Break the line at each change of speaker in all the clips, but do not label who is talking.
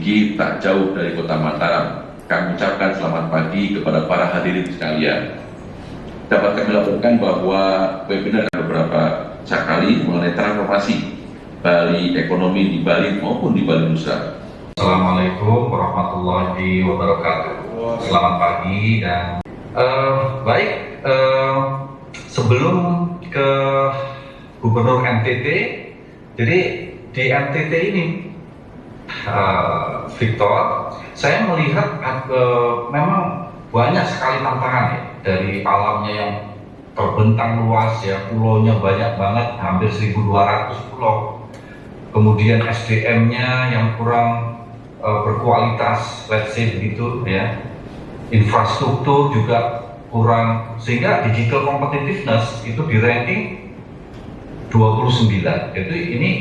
tinggi tak jauh dari Kota Mataram. Kami ucapkan selamat pagi kepada para hadirin sekalian. Dapat kami laporkan bahwa webinar beberapa kali mengenai transformasi Bali ekonomi di Bali maupun di Bali Nusa.
Assalamualaikum warahmatullahi wabarakatuh. Selamat pagi dan sebelum ke Gubernur NTT, jadi di NTT ini Victor, saya melihat memang banyak sekali tantangan ya, dari alamnya yang terbentang luas ya, pulaunya banyak banget, hampir 1.200 pulau. Kemudian SDM-nya yang kurang berkualitas, let's say begitu ya. Infrastruktur juga kurang, sehingga digital competitiveness itu di ranking 29. Jadi ini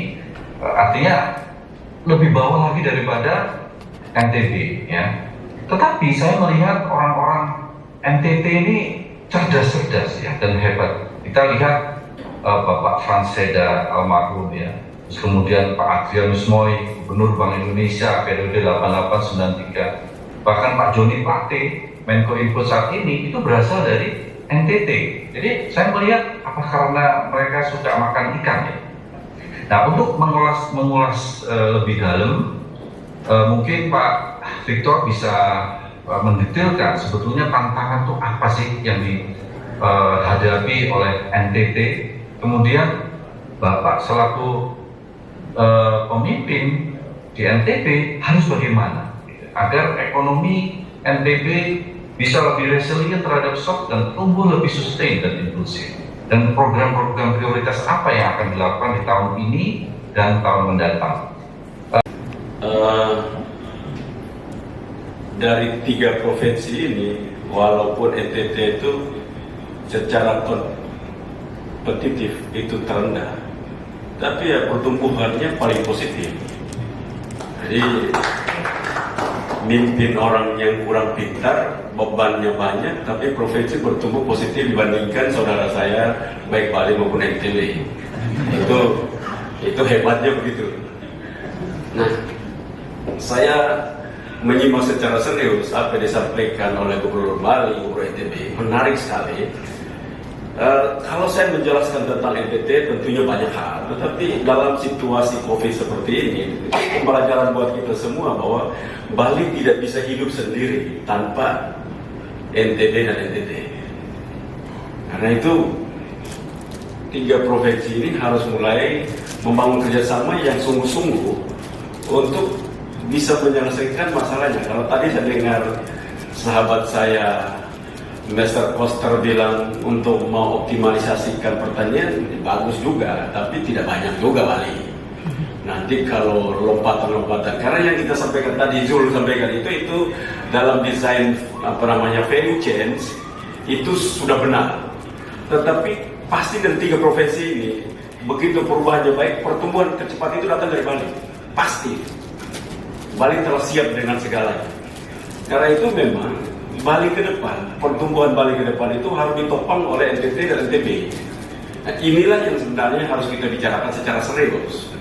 artinya lebih bawah lagi daripada NTB ya. Tetapi saya melihat orang-orang NTT ini cerdas-cerdas ya dan hebat. Kita lihat Bapak Frans Seda almarhum ya. Terus kemudian Pak Adrianus Moy, Gubernur Bank Indonesia periode 8893. Bahkan Pak Joni Plate, Menko Info saat ini itu berasal dari NTT. Jadi saya melihat apa karena mereka suka makan ikan ya. Nah, untuk mengulas lebih dalam, mungkin Pak Victor bisa mendetailkan sebetulnya tantangan itu apa sih yang dihadapi oleh NTT. Kemudian Bapak selaku pemimpin di NTB harus bagaimana agar ekonomi NTB bisa lebih resilient terhadap shock dan tumbuh lebih sustain dan inklusif. Dan program-program prioritas apa yang akan dilakukan di tahun ini dan tahun mendatang?
Dari 3 provinsi ini, walaupun NTT itu secara kompetitif itu terendah, tapi ya pertumbuhannya paling positif. Jadi mimpin orang yang kurang pintar, bebannya banyak, tapi provinsi bertumbuh positif dibandingkan saudara saya baik Bali maupun NTB. Itu hebatnya begitu. Nah, saya menyimak secara serius apa yang disampaikan oleh Gubernur Bali, Gubernur NTB, menarik sekali. Kalau saya menjelaskan tentang NTT tentunya banyak hal, tetapi dalam situasi COVID seperti ini, pembelajaran buat kita semua bahwa Bali tidak bisa hidup sendiri tanpa NTB dan NTT. Karena itu 3 provinsi ini harus mulai membangun kerjasama yang sungguh-sungguh untuk bisa menyelesaikan masalahnya. Kalau tadi saya dengar sahabat saya Mr. Koster bilang untuk mau optimalisasikan pertanian, bagus juga, tapi tidak banyak juga Bali. Nanti kalau lompatan-lompatan, karena yang kita sampaikan tadi, Zul sampaikan itu dalam desain value change itu sudah benar. Tetapi pasti dari 3 provinsi ini, begitu perubahannya baik, pertumbuhan kecepatan itu datang dari Bali. Pasti. Bali telah siap dengan segalanya. Karena itu memang Bali ke depan, pertumbuhan Bali ke depan itu harus ditopang oleh NTT dan NTB. Nah, inilah yang sebenarnya harus kita bicarakan secara serius.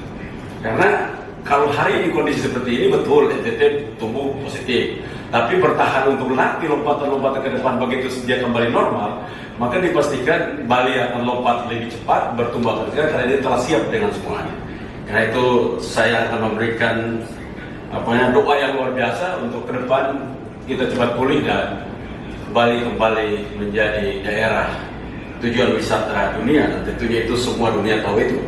Karena kalau hari ini kondisi seperti ini, betul NTT tumbuh positif, tapi bertahan untuk latih lompatan-lompatan ke depan begitu dia kembali normal, maka dipastikan Bali akan lompat lebih cepat, bertumbuh karena dia telah siap dengan semuanya. Karena itu saya akan memberikan doa yang luar biasa untuk ke depan kita cepat pulih dan Bali kembali menjadi daerah tujuan wisata dunia, dan tentunya itu semua dunia tahu itu.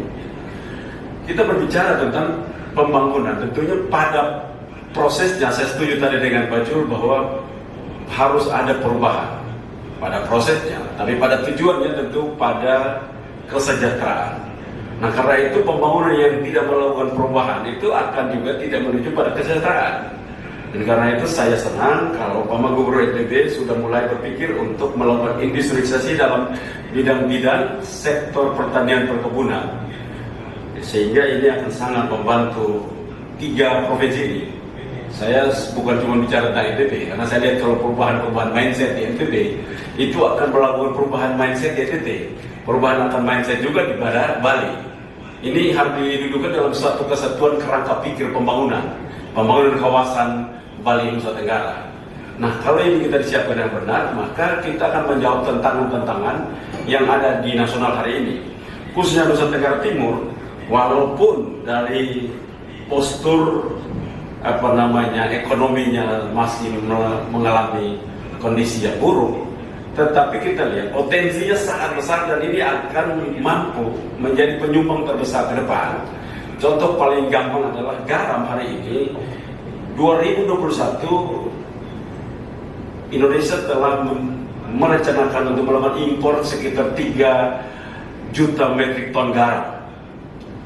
Kita berbicara tentang pembangunan, tentunya pada prosesnya saya setuju tadi dengan Pak Jul bahwa harus ada perubahan pada prosesnya, tapi pada tujuannya tentu pada kesejahteraan. Nah, karena itu pembangunan yang tidak melakukan perubahan itu akan juga tidak menuju pada kesejahteraan. Dan karena itu saya senang kalau Pak Gubernur NTB sudah mulai berpikir untuk melakukan industrialisasi dalam bidang-bidang sektor pertanian perkebunan. Sehingga ini akan sangat membantu 3 provinsi ini. Saya bukan cuma bicara tentang NTB, karena saya lihat kalau perubahan mindset di NTB itu akan melakukan perubahan mindset di NTT. Perubahan akan mindset juga di Bali. Ini harus didudukan dalam suatu kesatuan kerangka pikir pembangunan. pembangunan kawasan Bali Nusa Tenggara. Nah, kalau ini kita disiapkan yang benar, maka kita akan menjawab tantangan-tantangan yang ada di nasional hari ini. Khususnya Nusa Tenggara Timur, walaupun dari postur ekonominya masih mengalami kondisi yang buruk, tetapi kita lihat potensinya sangat besar dan ini akan mampu menjadi penyumbang terbesar ke depan. Contoh paling gampang adalah garam hari ini. 2021 Indonesia telah merencanakan untuk melakukan impor sekitar 3 juta metrik ton garam.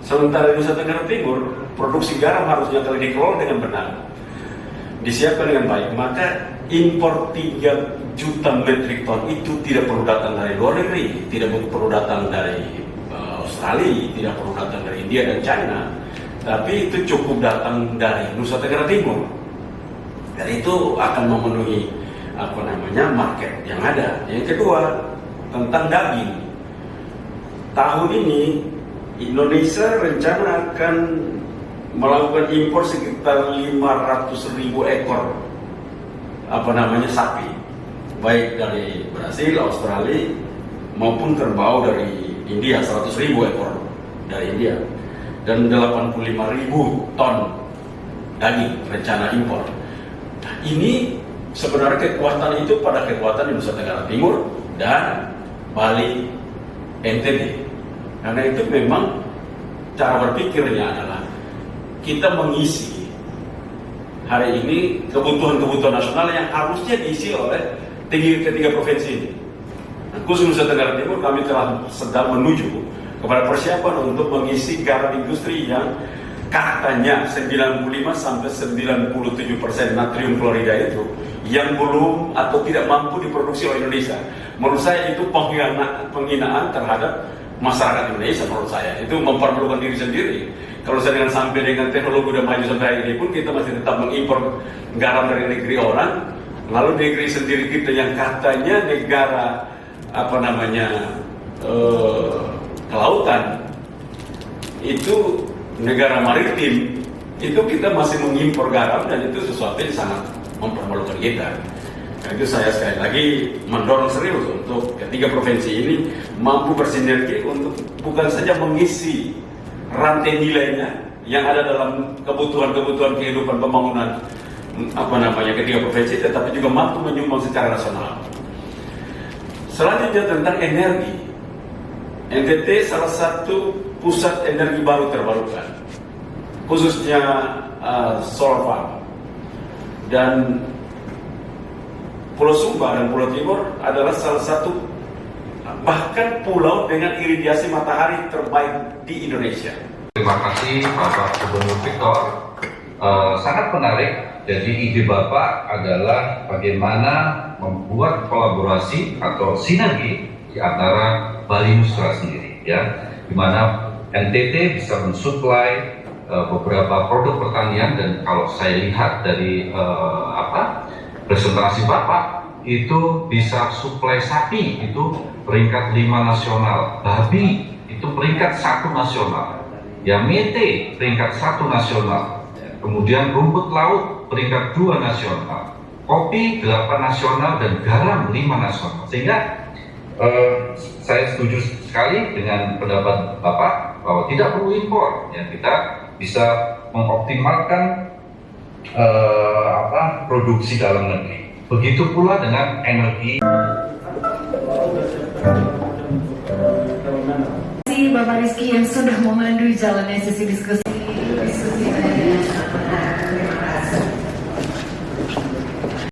Sementara di Nusa Tenggara Timur, produksi garam harusnya kalau dikelola dengan benar, disiapkan dengan baik, maka impor 3 juta metrik ton itu tidak perlu datang dari luar negeri, tidak perlu datang dari Australia, tidak perlu datang dari India dan China, tapi itu cukup datang dari Nusa Tenggara Timur. Dan itu akan memenuhi market yang ada. Yang kedua, tentang daging. Tahun ini Indonesia rencana akan melakukan impor sekitar 500.000 ekor sapi, baik dari Brasil, Australia maupun kerbau dari India, 100.000 ekor dari India, dan 85.000 ton daging rencana impor. Nah, ini sebenarnya kekuatan itu pada kekuatan di Nusa Tenggara Timur dan Bali NTB. Karena itu memang cara berpikirnya adalah kita mengisi hari ini kebutuhan-kebutuhan nasional yang harusnya diisi oleh ketiga provinsi ini. Nah, khusus Nusa Tenggara Timur kami telah sedang menuju kepada persiapan untuk mengisi garam industri yang katanya 95-97% natrium klorida itu yang belum atau tidak mampu diproduksi oleh Indonesia. Menurut saya itu penghinaan terhadap masyarakat Indonesia. Menurut saya itu mempermalukan diri sendiri. Kalau saya sampai dengan teknologi udah maju sampai hari ini pun kita masih tetap mengimpor garam dari negeri orang, lalu negeri sendiri kita yang katanya negara kelautan itu negara maritim, itu kita masih mengimpor garam dan itu sesuatu yang sangat mempermalukan kita. Nah, itu saya sekali lagi mendorong serius untuk ketiga provinsi ini mampu bersinergi untuk bukan saja mengisi rantai nilainya yang ada dalam kebutuhan-kebutuhan kehidupan pembangunan ketiga provinsi, tetapi juga mampu menyumbang secara nasional. Selanjutnya tentang energi. NTT salah satu pusat energi baru terbarukan, khususnya solar farm. Dan Pulau Sumba dan Pulau Timur adalah salah satu bahkan pulau dengan iradiasi matahari terbaik di Indonesia.
Terima kasih Bapak Gubernur Victor, sangat menarik. Jadi ide Bapak adalah bagaimana membuat kolaborasi atau sinergi di antara Bali Nusa sendiri, ya, di mana NTT bisa mensuplai beberapa produk pertanian. Dan kalau saya lihat dari presentasi Bapak itu bisa suplai sapi itu peringkat 5 nasional, babi itu peringkat 1 nasional, ya, mete peringkat 1 nasional, kemudian rumput laut peringkat 2 nasional, kopi 8 nasional, dan garam 5 nasional. Sehingga saya setuju sekali dengan pendapat Bapak bahwa tidak perlu impor, ya, kita bisa mengoptimalkan produksi dalam negeri. Begitu pula dengan energi.
Terima kasih Bapak Rizky yang sudah memandu jalannya sesi diskusi